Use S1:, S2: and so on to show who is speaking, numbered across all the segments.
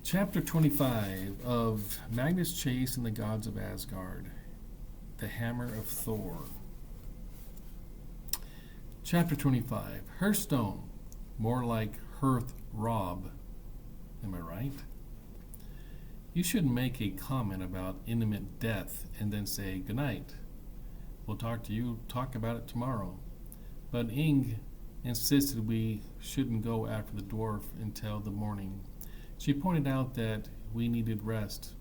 S1: Chapter 25 of Magnus Chase and the Gods of Asgard, the Hammer of Thor. Chapter 25, Hearthstone, more like Hearth Rob. Am I right? You shouldn't make a comment about imminent death and then say goodnight. We'll talk about it tomorrow. But Ing insisted we shouldn't go after the dwarf until the morning. She pointed out that we needed rest.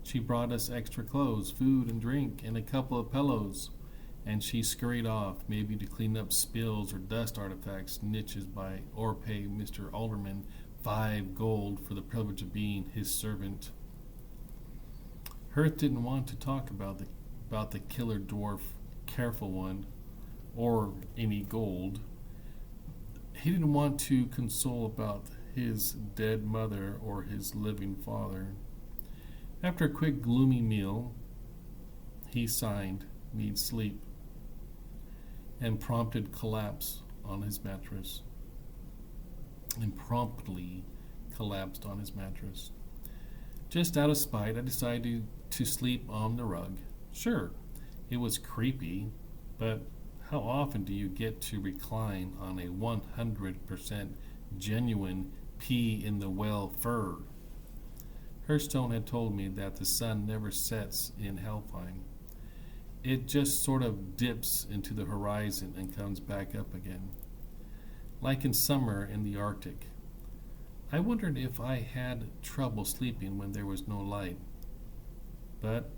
S1: She brought us extra clothes, food and drink, and a couple of pillows, and she scurried off, maybe to clean up spills or dust artifacts, niches by, or pay Mr. Alderman 5 gold for the privilege of being his servant. Hearth didn't want to talk about the killer dwarf, careful one, or any gold. He didn't want to console about his dead mother or his living father. After a quick gloomy meal, he signed, need sleep, and promptly collapsed on his mattress. Just out of spite, I decided to sleep on the rug. Sure, it was creepy, but how often do you get to recline on a 100% genuine pea-in-the-well fur? Hearthstone had told me that the sun never sets in Helheim. It just sort of dips into the horizon and comes back up again, like in summer in the Arctic. I wondered if I had trouble sleeping when there was no light. But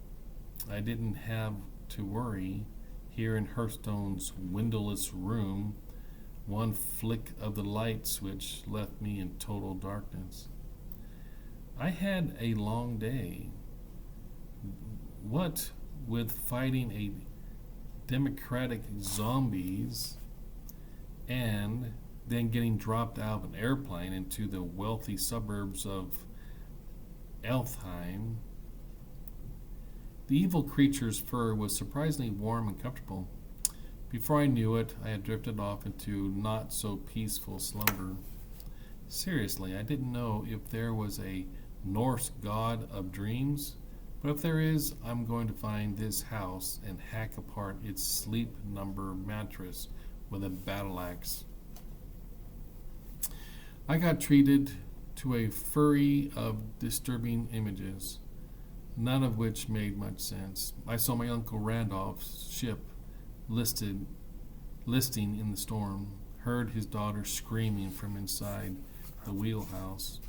S1: I didn't have to worry. Here in Hearthstone's windowless room, one flick of the light switch left me in total darkness. I had a long day. What with fighting a democratic zombies and then getting dropped out of an airplane into the wealthy suburbs of Elfheim. The evil creature's fur was surprisingly warm and comfortable. Before I knew it, I had drifted off into not-so-peaceful slumber. Seriously, I didn't know if there was a Norse god of dreams, but if there is, I'm going to find this house and hack apart its sleep number mattress with a battle axe. I got treated to a flurry of disturbing images, none of which made much sense. I saw my Uncle Randolph's ship listing in the storm, heard his daughter screaming from inside the wheelhouse.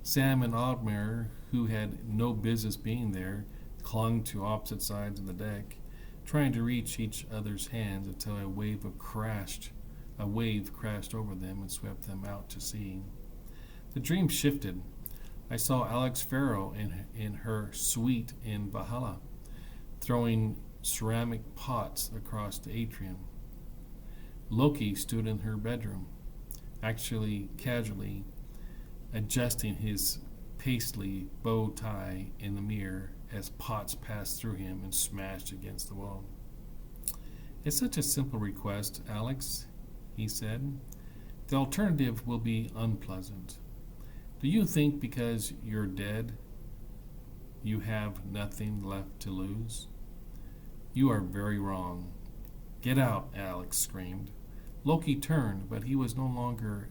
S1: Sam and Oddmere, who had no business being there, clung to opposite sides of the deck, trying to reach each other's hands until a wave crashed over them and swept them out to sea. The dream shifted. I saw Alex Farrow in her suite in Valhalla, throwing ceramic pots across the atrium. Loki stood in her bedroom, actually casually adjusting his paisley bow tie in the mirror as pots passed through him and smashed against the wall. "It's such a simple request, Alex," he said. "The alternative will be unpleasant. Do you think because you're dead, you have nothing left to lose? You are very wrong." "Get out," Alex screamed. Loki turned, but he was no longer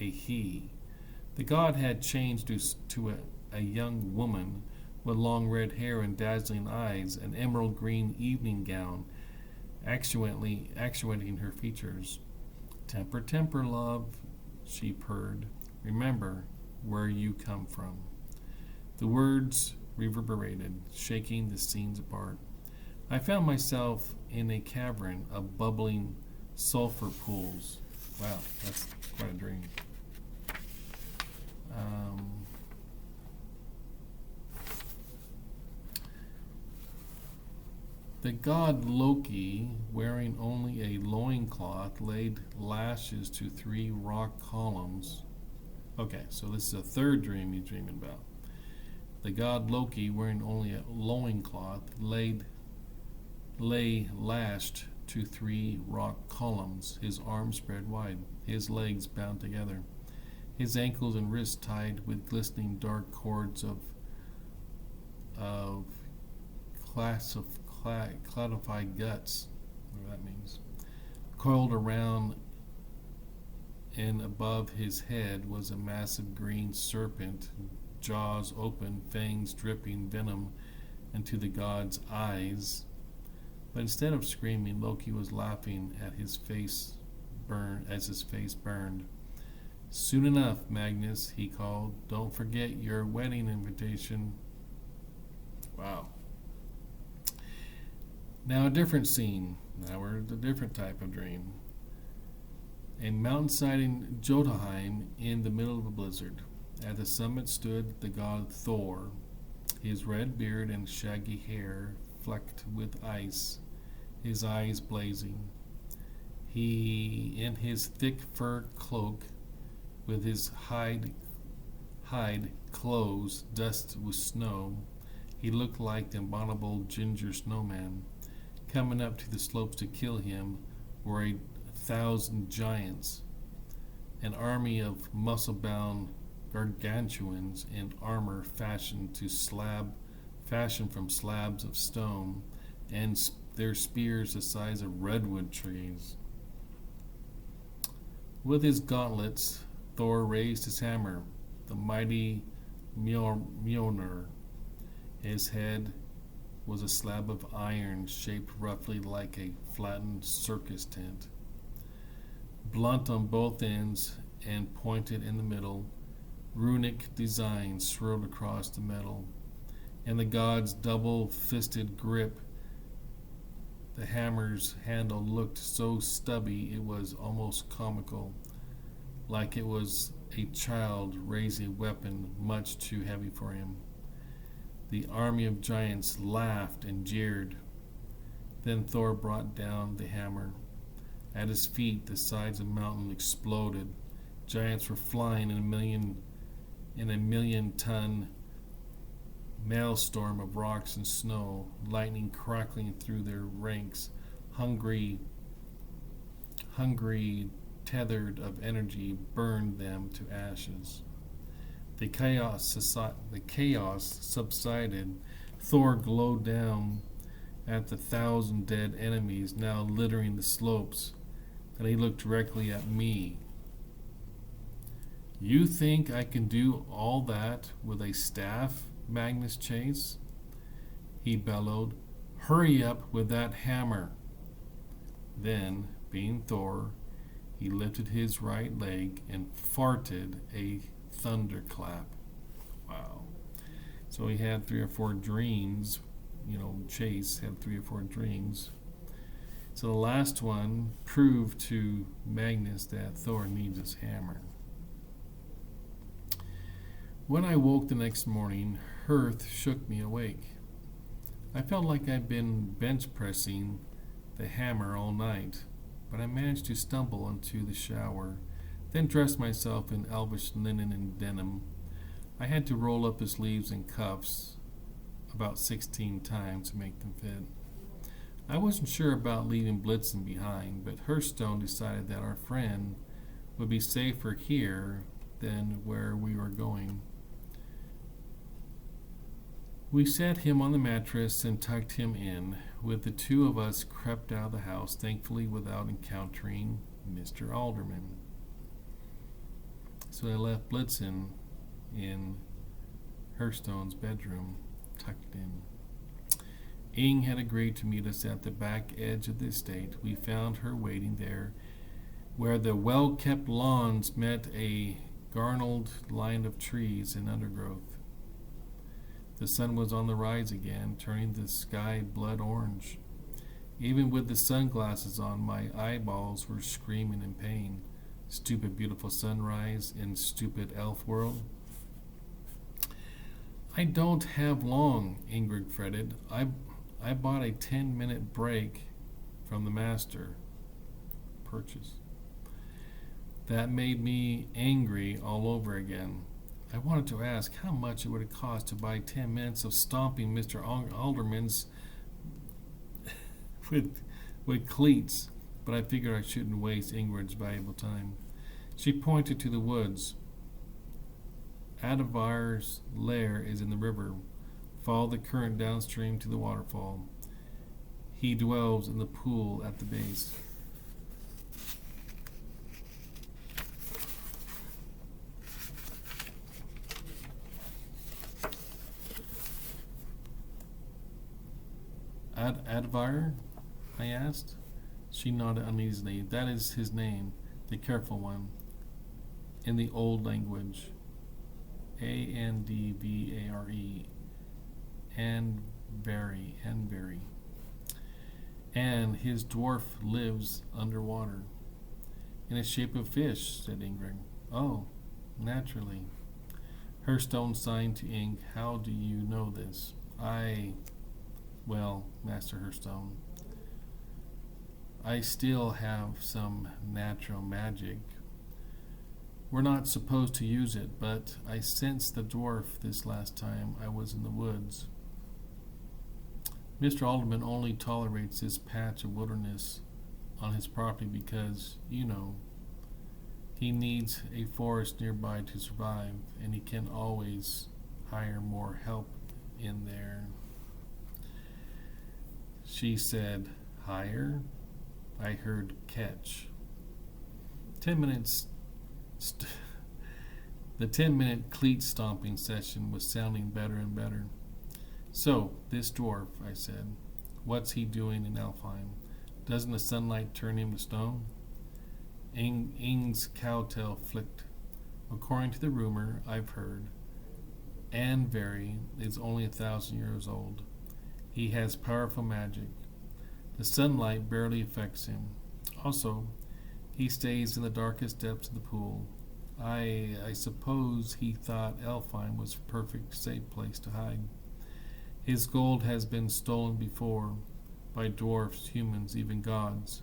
S1: a he. The god had changed to a young woman with long red hair and dazzling eyes, an emerald green evening gown accentuating her features. Temper, temper, love," she purred. "Remember where you come from." The words reverberated, shaking the scenes apart. I found myself in a cavern of bubbling sulfur pools. Wow, that's quite a dream. The god Loki, wearing only a loincloth, laid lashes to 3 rock columns. Okay, so this is a third dream he's dreaming about. The god Loki, wearing only a loincloth, lay lashed to 3 rock columns, his arms spread wide, his legs bound together. his ankles and wrists tied with glistening dark cords of classified guts, whatever that means. Coiled around and above his head was a massive green serpent, jaws open, fangs dripping venom into the god's eyes. But instead of screaming, Loki was laughing at his face as his face burned. "Soon enough, Magnus," he called. "Don't forget your wedding invitation." Wow. Now a different scene. Now we're in a different type of dream. A mountainside in Jotunheim in the middle of a blizzard. At the summit stood the god Thor, his red beard and shaggy hair flecked with ice, his eyes blazing. He, in his thick fur cloak, with his hide clothes dusted with snow, he looked like the abominable ginger snowman. Coming up to the slopes to kill him were 1,000 giants, an army of muscle-bound gargantuans in armor fashioned from slabs of stone, and their spears the size of redwood trees. With his gauntlets, Thor raised his hammer, the mighty Mjolnir. His head was a slab of iron shaped roughly like a flattened circus tent. Blunt on both ends and pointed in the middle, runic designs swirled across the metal. And the god's double-fisted grip, the hammer's handle looked so stubby it was almost comical, like it was a child raising a weapon much too heavy for him. The army of giants laughed and jeered. Then Thor brought down the hammer. At his feet, the sides of the mountain exploded. Giants were flying in a million-ton maelstrom of rocks and snow, lightning crackling through their ranks. Hungry tethered of energy burned them to ashes. The chaos subsided. Thor glowed down at the 1,000 dead enemies now littering the slopes, and he looked directly at me. "You think I can do all that with a staff, Magnus Chase?" he bellowed. "Hurry up with that hammer." Then, being Thor, he lifted his right leg and farted a thunderclap. Wow. So he had 3 or 4 dreams. Chase had 3 or 4 dreams. So the last one proved to Magnus that Thor needs his hammer. When I woke the next morning, Hearth shook me awake. I felt like I'd been bench pressing the hammer all night, but I managed to stumble into the shower, then dressed myself in elvish linen and denim. I had to roll up his sleeves and cuffs about 16 times to make them fit. I wasn't sure about leaving Blitzen behind, but Hearthstone decided that our friend would be safer here than where we were going. We set him on the mattress and tucked him in. With the 2 of us crept out of the house, thankfully without encountering Mr. Alderman. So I left Blitzen in Hearthstone's bedroom, tucked in. Ing had agreed to meet us at the back edge of the estate. We found her waiting there, where the well-kept lawns met a garnered line of trees and undergrowth. The sun was on the rise again, turning the sky blood orange. Even with the sunglasses on, my eyeballs were screaming in pain. Stupid beautiful sunrise in stupid elf world. "I don't have long," Ingrid fretted. I bought a 10-minute break from the master. Purchase. That made me angry all over again. I wanted to ask how much it would cost to buy 10 minutes of stomping Mr. Alderman's with cleats, but I figured I shouldn't waste Ingrid's valuable time. She pointed to the woods. Adavar's lair is in the river. Follow the current downstream to the waterfall. He dwells in the pool at the base. Advar? I asked. She nodded uneasily. That is his name, the careful one, in the old language. Andvare. Anvari. And his dwarf lives underwater. In the shape of fish, said Ingrid. Oh, naturally. Hearthstone signed to Ing. How do you know this? Well, Master Hearthstone, I still have some natural magic. We're not supposed to use it, but I sensed the dwarf this last time I was in the woods. Mr. Alderman only tolerates this patch of wilderness on his property because, he needs a forest nearby to survive, and he can always hire more help in there. She said, hire? I heard catch. 10 minutes. The 10-minute cleat stomping session was sounding better and better. So, this dwarf, I said, what's he doing in Alfheim? Doesn't the sunlight turn him to stone? Ing's cowtail flicked. According to the rumor I've heard, Anvari is only 1,000 years old. He has powerful magic. The sunlight barely affects him. Also, he stays in the darkest depths of the pool. I suppose he thought Alfheim was a perfect, safe place to hide. His gold has been stolen before, by dwarfs, humans, even gods.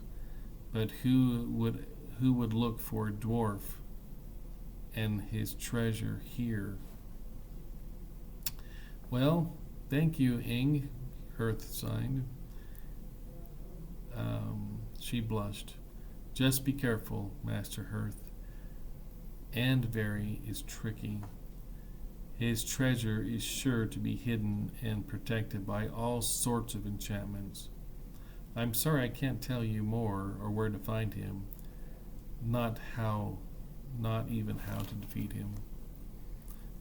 S1: But who would look for a dwarf and his treasure here? Well, thank you, Ing, Hearth signed. She blushed. Just be careful, Master Hearth. Andvari is tricky. His treasure is sure to be hidden and protected by all sorts of enchantments. I'm sorry I can't tell you more or where to find him. Not even how to defeat him.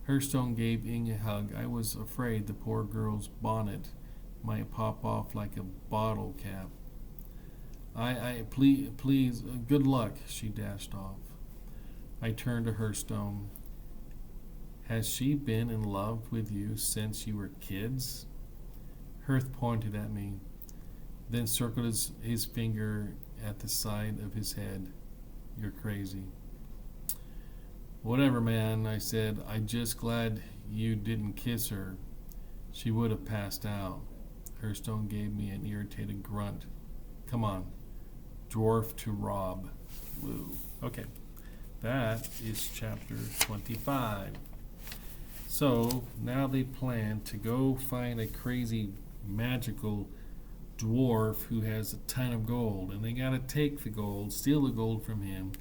S1: Hearthstone gave Ing a hug. I was afraid the poor girl's bonnet might pop off like a bottle cap. Please, good luck, she dashed off. I turned to Hearthstone. Has she been in love with you since you were kids? Hearth pointed at me, then circled his finger at the side of his head. You're crazy. Whatever, man, I said. I'm just glad you didn't kiss her. She would have passed out. Hearthstone gave me an irritated grunt. Come on. Dwarf to rob. Woo. Okay. That is chapter 25. So, now they plan to go find a crazy magical dwarf who has a ton of gold. And they gotta take the gold, steal the gold from him,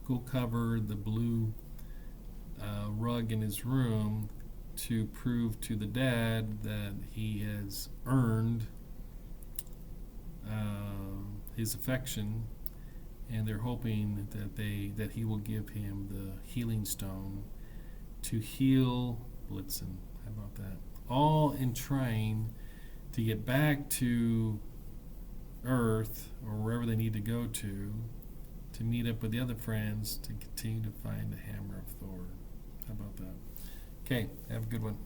S1: go cover the blue rug in his room to prove to the dad that he has earned his affection, and they're hoping that he will give him the healing stone to heal Blitzen. How about that? All in trying to get back to Earth or wherever they need to go to meet up with the other friends to continue to find the hammer of Thor. How about that? Okay, have a good one.